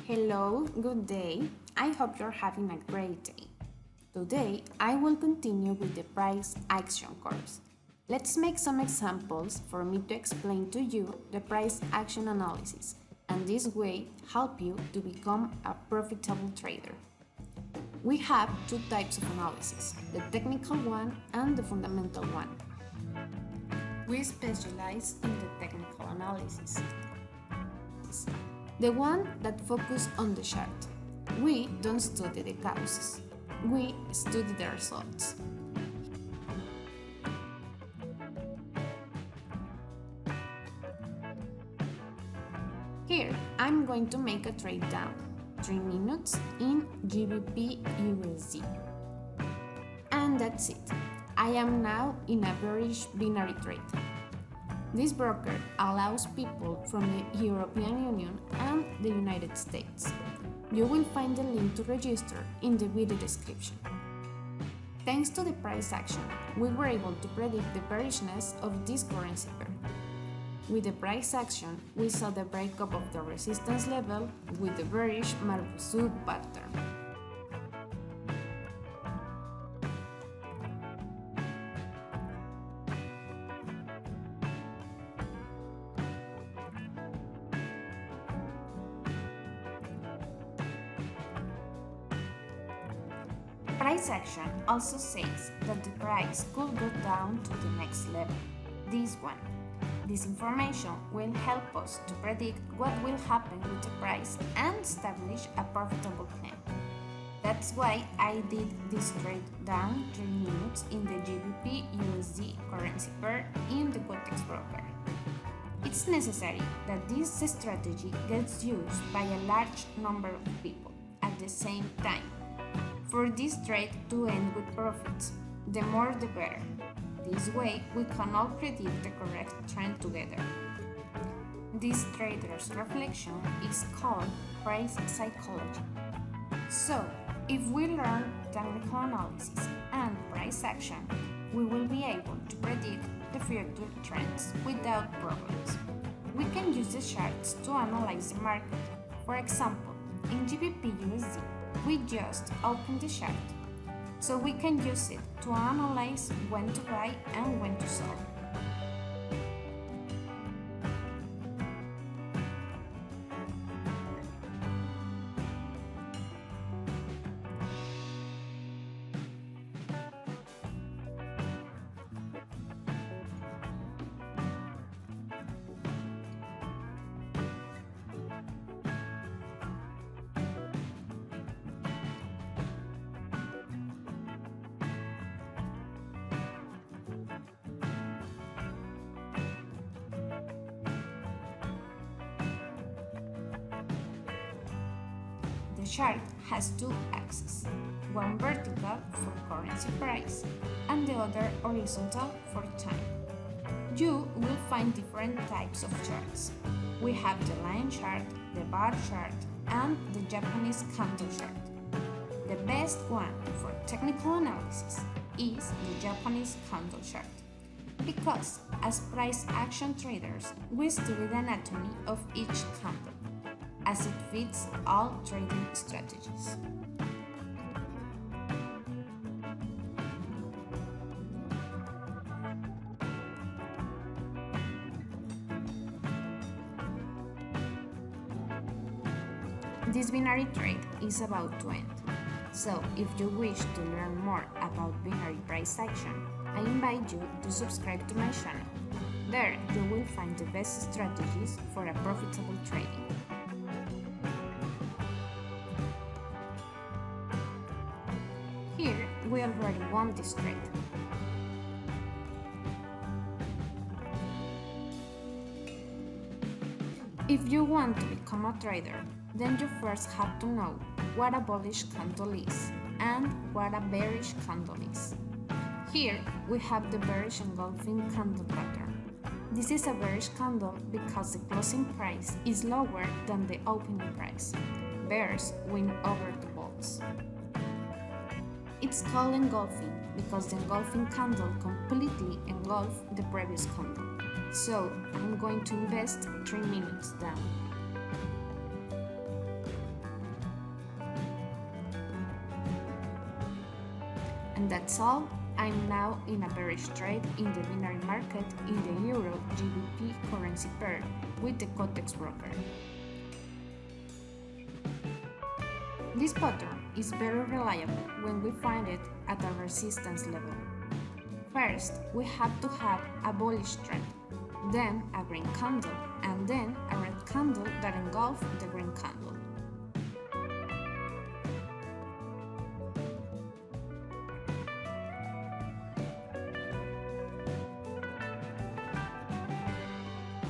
Hello, good day. I hope you're having a great day. Today, I will continue with the price action course. Let's make some examples for me to explain to you the price action analysis and this way help you to become a profitable trader. We have two types of analysis, the technical one and the fundamental one. We specialize in the technical analysis, the one that focuses on the chart. We don't study the causes, we study the results. Here, I'm going to make a trade down, 3 minutes in GBP USD. And that's it. I am now in a bearish binary trade. This broker allows people from the European Union and the United States. You will find the link to register in the video description. Thanks to the price action, we were able to predict the bearishness of this currency pair. With the price action, we saw the breakup of the resistance level with the bearish Mercosur pattern. Price action also says that the price could go down to the next level, this one. This information will help us to predict what will happen with the price and establish a profitable plan. That's why I did this trade down 3 minutes in the GBP USD currency pair in the Quotex broker. It's necessary that this strategy gets used by a large number of people at the same time for this trade to end with profits. The more the better. This way, we can all predict the correct trend together. This trader's reflection is called price psychology. So, if we learn technical analysis and price action, we will be able to predict the future trends without problems. We can use the charts to analyze the market. For example, in GBP USD, we just open the chart, so we can use it to analyze when to buy and when to sell. The chart has two axes, one vertical for currency price and the other horizontal for time. You will find different types of charts. We have the line chart, the bar chart, and the Japanese candle chart. The best one for technical analysis is the Japanese candle chart, because as price action traders, we study the anatomy of each candle, as it fits all trading strategies. This binary trade is about to end, so if you wish to learn more about binary price action, I invite you to subscribe to my channel. There you will find the best strategies for a profitable trading. Here, we already won this trade. If you want to become a trader, then you first have to know what a bullish candle is and what a bearish candle is. Here, we have the bearish engulfing candle pattern. This is a bearish candle because the closing price is lower than the opening price. Bears win over the bulls. It's called engulfing because the engulfing candle completely engulfed the previous candle. So I'm going to invest 3 minutes down. And that's all. I'm now in a bearish trade in the binary market in the Euro GBP currency pair with the Cotex broker. This pattern is very reliable when we find it at a resistance level. First, we have to have a bullish trend, then a green candle, and then a red candle that engulfs the green candle.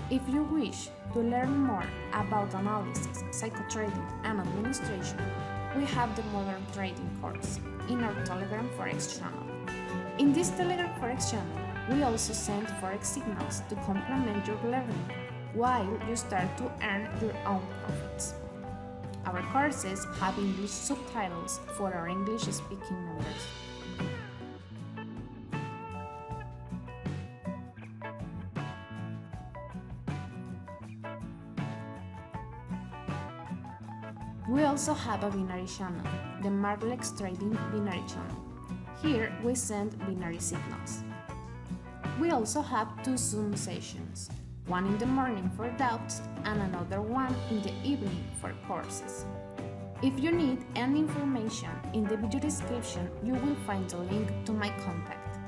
If you wish to learn more about analysis, psychotrading, and administration, we have the Modern Trading course in our Telegram Forex channel. In this Telegram Forex channel, we also send Forex signals to complement your learning while you start to earn your own profits. Our courses have English subtitles for our English-speaking members. We also have a binary channel, the Marlex Trading Binary Channel. Here we send binary signals. We also have two Zoom sessions, one in the morning for doubts and another one in the evening for courses. If you need any information, in the video description you will find a link to my contact.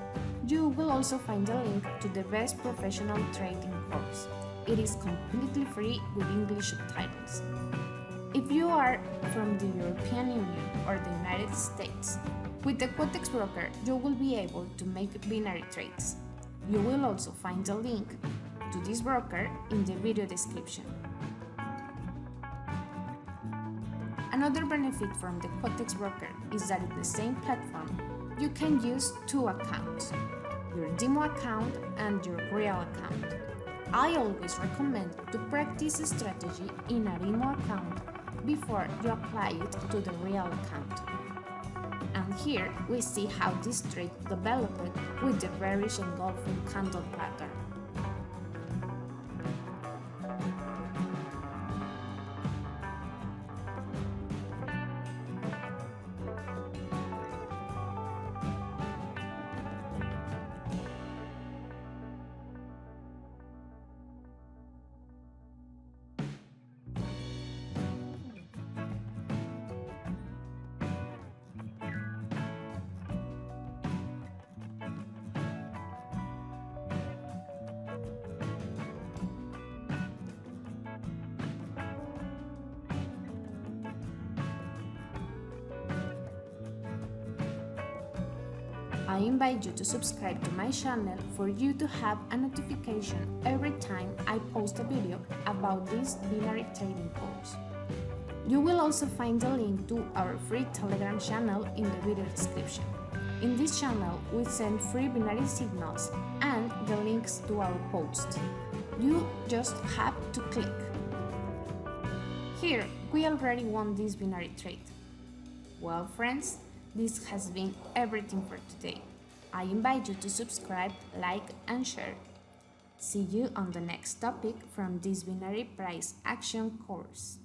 You will also find a link to the Best Professional Trading course. It is completely free with English subtitles. If you are from the European Union or the United States, with the Cotex broker you will be able to make binary trades. You will also find a link to this broker in the video description. Another benefit from the Cotex broker is that in the same platform you can use two accounts, your demo account and your real account. I always recommend to practice strategy in a demo account before you apply it to the real account. And here we see how this trade developed with the bearish engulfing candle pattern. I invite you to subscribe to my channel for you to have a notification every time I post a video about this binary trading course. You will also find a link to our free Telegram channel in the video description. In this channel, we send free binary signals and the links to our posts. You just have to click. Here, we already won this binary trade. Well, friends, this has been everything for today. I invite you to subscribe, like, and share. See you on the next topic from this binary price action course.